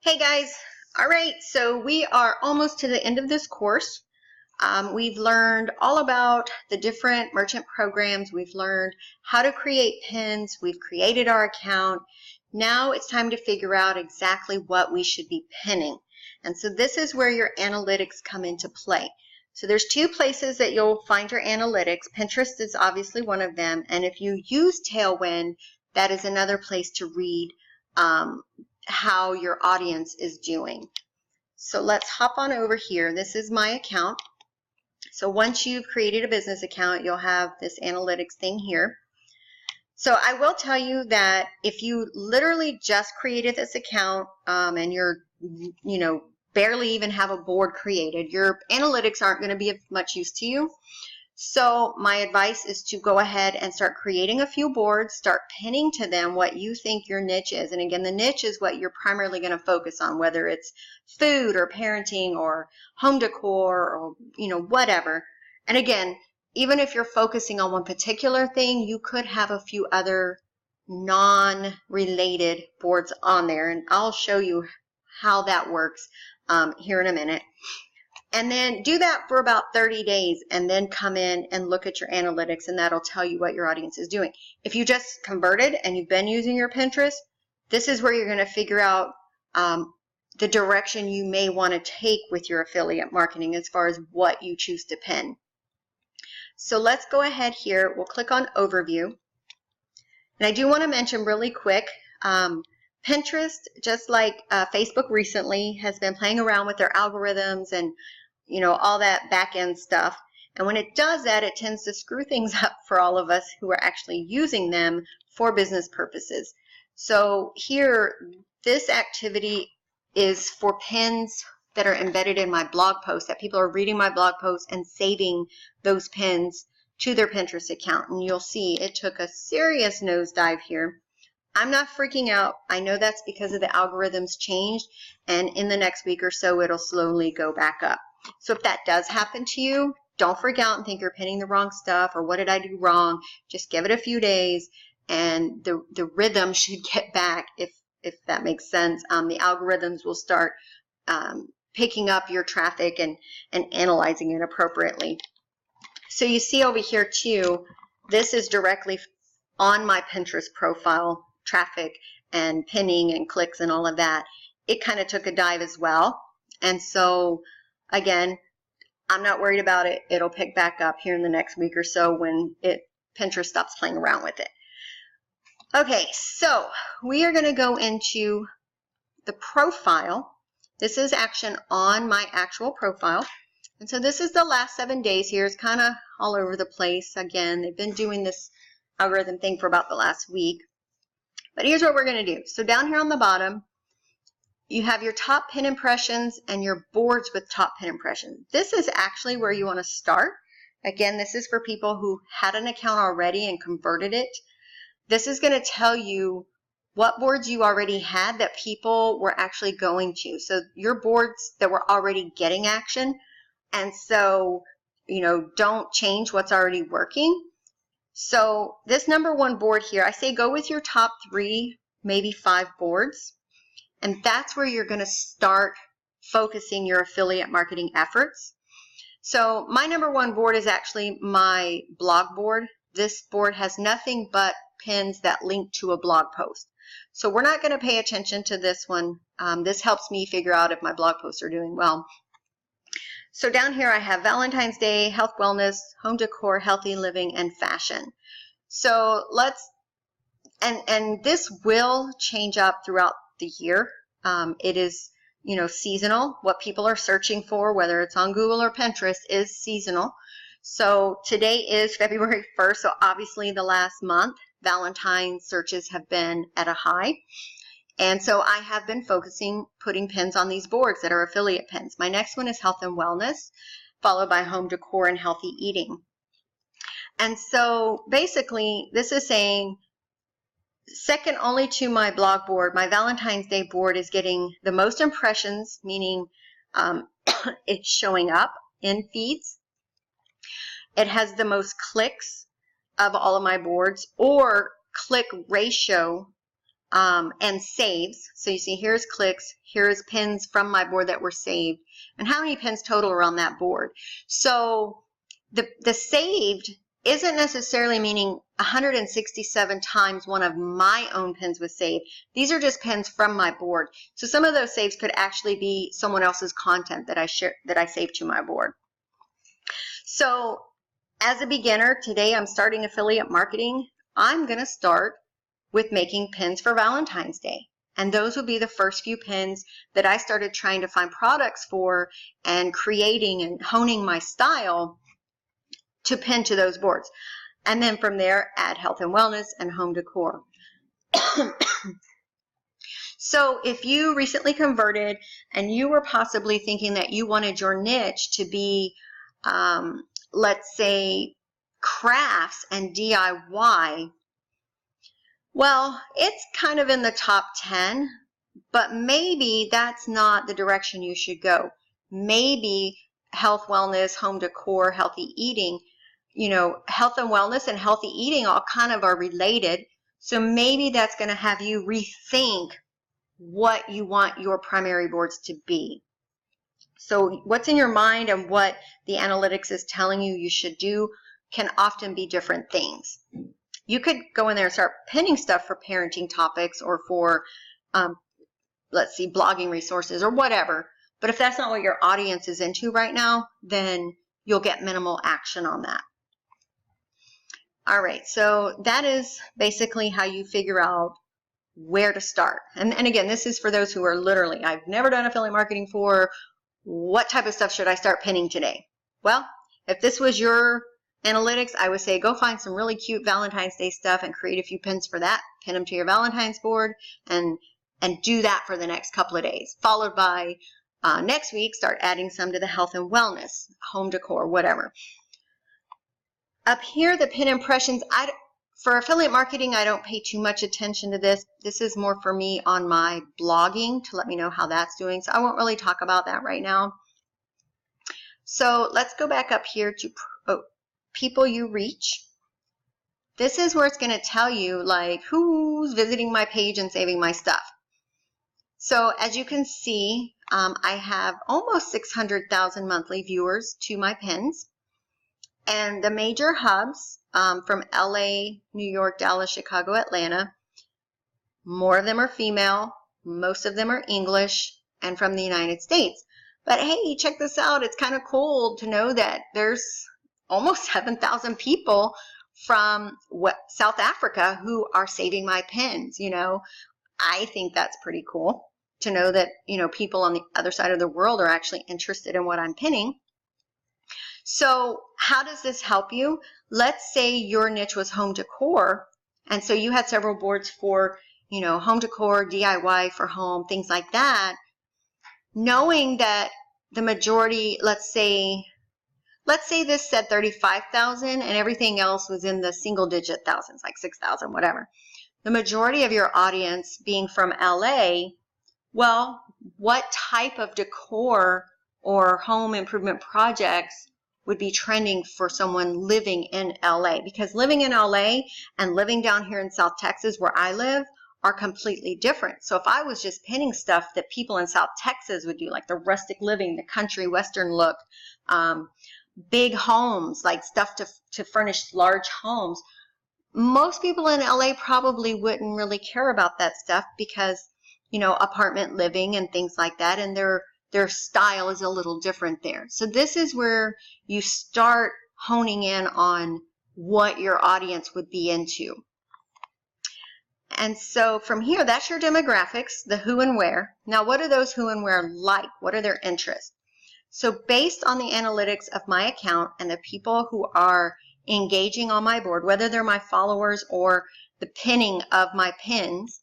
Hey guys, all right, so we are almost to the end of this course. We've learned all about the different merchant programs. We've learned how to create pins. We've created our account. Now it's time to figure out exactly what we should be pinning. And so this is where your analytics come into play. So there's two places that you'll find your analytics. Pinterest is obviously one of them. And if you use Tailwind, that is another place to read how your audience is doing. So let's hop on over here. This is my account. So once you've created a business account, you'll have this analytics thing here. So I will tell you that if you literally just created this account and you're, barely even have a board created, your analytics aren't going to be of much use to you. So my advice is to go ahead and start creating a few boards, start pinning to them what you think your niche is. And again, the niche is what you're primarily going to focus on, whether it's food or parenting or home decor or, whatever. And again, even if you're focusing on one particular thing, you could have a few other non-related boards on there. And I'll show you how that works here in a minute. And then do that for about 30 days and then come in and look at your analytics, and that'll tell you what your audience is doing. If you just converted and you've been using your Pinterest, this is where you're going to figure out the direction you may want to take with your affiliate marketing as far as what you choose to pin. So let's go ahead here. We'll click on Overview. And I do want to mention really quick, Pinterest, just like Facebook recently, has been playing around with their algorithms and all that back-end stuff. And when it does that, it tends to screw things up for all of us who are actually using them for business purposes. So here, this activity is for pins that are embedded in my blog post, that people are reading my blog post and saving those pins to their Pinterest account. And you'll see it took a serious nosedive here. I'm not freaking out. I know that's because of the algorithms changed, and in the next week or so, it'll slowly go back up. So if that does happen to you, don't freak out and think you're pinning the wrong stuff or what did I do wrong. Just give it a few days and the rhythm should get back, if that makes sense. The algorithms will start picking up your traffic and analyzing it appropriately. So you see over here too, this is directly on my Pinterest profile, traffic and pinning and clicks and all of that. It kind of took a dive as well. And so again, I'm not worried about it. It'll pick back up here in the next week or so when Pinterest stops playing around with it. Okay, so we are going to go into the profile. This is action on my actual profile. And so this is the last 7 days here. It's kind of all over the place. Again, they've been doing this algorithm thing for about the last week. But here's what we're going to do. So down here on the bottom, you have your top pin impressions and your boards with top pin impressions. This is actually where you want to start. Again, this is for people who had an account already and converted it. This is going to tell you what boards you already had that people were actually going to. So your boards that were already getting action. And so, don't change what's already working. So this #1 board here, I say go with your top 3, maybe 5 boards. And that's where you're going to start focusing your affiliate marketing efforts. So my #1 board is actually my blog board. This board has nothing but pins that link to a blog post. So we're not going to pay attention to this one. This helps me figure out if my blog posts are doing well. So down here I have Valentine's Day, health, wellness, home decor, healthy living, and fashion. So and this will change up throughout the year. It is, seasonal. What people are searching for, whether it's on Google or Pinterest, is seasonal. So today is February 1st, so obviously the last month, Valentine's searches have been at a high. And so I have been putting pins on these boards that are affiliate pins. My next one is health and wellness, followed by home decor and healthy eating. And so basically this is saying second only to my blog board, my Valentine's Day board is getting the most impressions, meaning it's showing up in feeds. It has the most clicks of all of my boards, or click ratio and saves. So you see here's clicks, here's pins from my board that were saved, and how many pins total are on that board. So the saved isn't necessarily meaning 167 times one of my own pins was saved. These are just pins from my board. So some of those saves could actually be someone else's content that I saved to my board. So as a beginner, today I'm starting affiliate marketing. I'm going to start with making pins for Valentine's Day. And those will be the first few pins that I started trying to find products for and creating and honing my style to pin to those boards. And then from there, add health and wellness and home decor. So if you recently converted and you were possibly thinking that you wanted your niche to be, let's say, crafts and DIY, well, it's kind of in the top 10, but maybe that's not the direction you should go. Maybe health, wellness, home decor, healthy eating, you know, health and wellness and healthy eating all kind of are related. So maybe that's going to have you rethink what you want your primary boards to be. So what's in your mind and what the analytics is telling you you should do can often be different things. You could go in there and start pinning stuff for parenting topics or for, let's see, blogging resources or whatever. But if that's not what your audience is into right now, then you'll get minimal action on that. All right, so that is basically how you figure out where to start. And again, this is for those who are literally, I've never done affiliate marketing for, what type of stuff should I start pinning today? Well, if this was your analytics, I would say go find some really cute Valentine's Day stuff and create a few pins for that, pin them to your Valentine's board, and do that for the next couple of days, followed by next week, start adding some to the health and wellness, home decor, whatever. Up here, the pin impressions, for affiliate marketing, I don't pay too much attention to this. This is more for me on my blogging to let me know how that's doing. So I won't really talk about that right now. So let's go back up here to people you reach. This is where it's going to tell you like who's visiting my page and saving my stuff. So as you can see, I have almost 600,000 monthly viewers to my pins. And the major hubs from LA, New York, Dallas, Chicago, Atlanta, more of them are female, most of them are English, and from the United States. But hey, check this out. It's kind of cool to know that there's almost 7,000 people from South Africa who are saving my pins. You know, I think that's pretty cool to know that, you know, people on the other side of the world are actually interested in what I'm pinning. So how does this help you? Let's say your niche was home decor, and so you had several boards for, you know, home decor, DIY for home, things like that. Knowing that the majority, let's say this said 35,000 and everything else was in the single digit thousands, like 6,000, whatever. The majority of your audience being from LA, well, what type of decor or home improvement projects would be trending for someone living in LA? Because living in LA and living down here in South Texas where I live are completely different. So if I was just pinning stuff that people in South Texas would do, like the rustic living, the country western look, big homes, like stuff to furnish large homes, most people in LA probably wouldn't really care about that stuff because, you know, apartment living and things like that, and their style is a little different there. So this is where you start honing in on what your audience would be into. And so from here, that's your demographics, the who and where. Now, what are those who and where like? What are their interests? So based on the analytics of my account and the people who are engaging on my board, whether they're my followers or the pinning of my pins,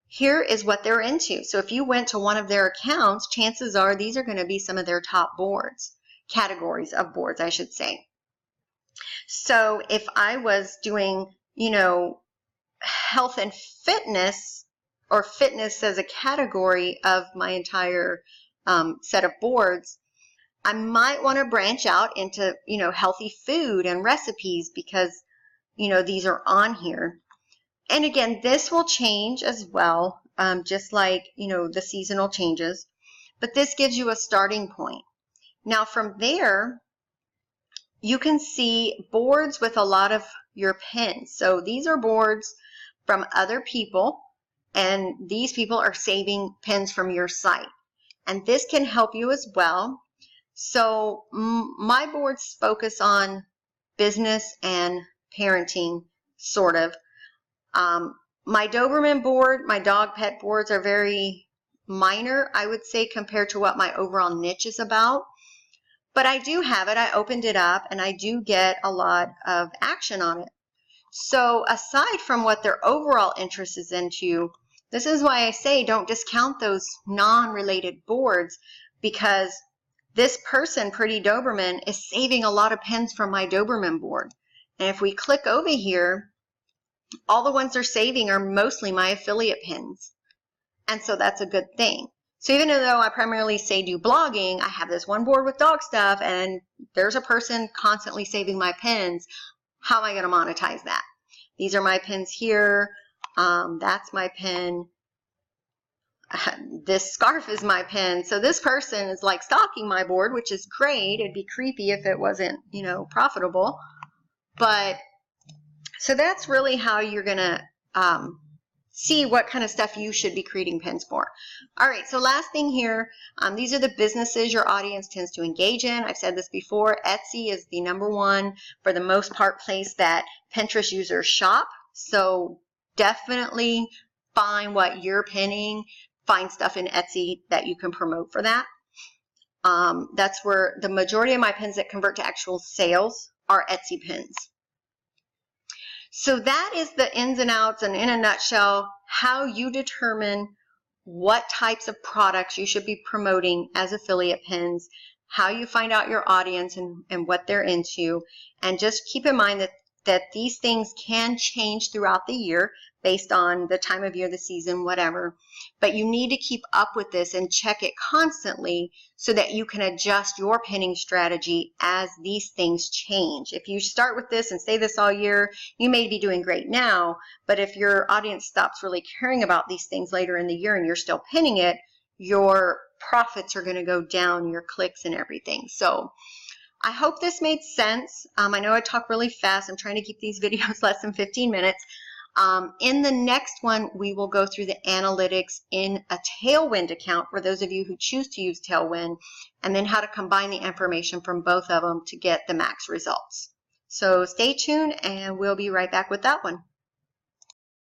here is what they're into. So if you went to one of their accounts, chances are these are going to be some of their top boards, categories of boards, I should say. So if I was doing, you know, health and fitness, or fitness as a category of my entire set of boards, I might want to branch out into, you know, healthy food and recipes because, you know, these are on here. And again, this will change as well, just like, the seasonal changes. But this gives you a starting point. Now from there, you can see boards with a lot of your pins. So these are boards from other people, and these people are saving pins from your site. And this can help you as well. So my boards focus on business and parenting, sort of. My Doberman board, my dog pet boards are very minor, I would say, compared to what my overall niche is about. But I do have it. I opened it up and I do get a lot of action on it. So aside from what their overall interest is into, this is why I say don't discount those non-related boards, because this person, Pretty Doberman, is saving a lot of pins from my Doberman board. And if we click over here, all the ones they're saving are mostly my affiliate pins. And so that's a good thing. So even though I primarily say do blogging, I have this one board with dog stuff, and there's a person constantly saving my pins. How am I going to monetize that? These are my pins here. That's my pin. This scarf is my pin. So this person is like stalking my board, which is great. It'd be creepy if it wasn't, profitable. But so that's really how you're going to see what kind of stuff you should be creating pins for. All right, so last thing here, these are the businesses your audience tends to engage in. I've said this before, Etsy is the #1, for the most part, place that Pinterest users shop. So definitely find what you're pinning, find stuff in Etsy that you can promote for that. That's where the majority of my pins that convert to actual sales are Etsy pins. So that is the ins and outs, and in a nutshell, how you determine what types of products you should be promoting as affiliate pins, how you find out your audience and what they're into. And just keep in mind that these things can change throughout the year based on the time of year, the season, whatever. But you need to keep up with this and check it constantly so that you can adjust your pinning strategy as these things change. If you start with this and say this all year, you may be doing great now, but if your audience stops really caring about these things later in the year and you're still pinning it, your profits are going to go down, your clicks and everything. So I hope this made sense. I know I talk really fast. I'm trying to keep these videos less than 15 minutes. In the next one, we will go through the analytics in a Tailwind account for those of you who choose to use Tailwind, and then how to combine the information from both of them to get the max results. So stay tuned, and we'll be right back with that one.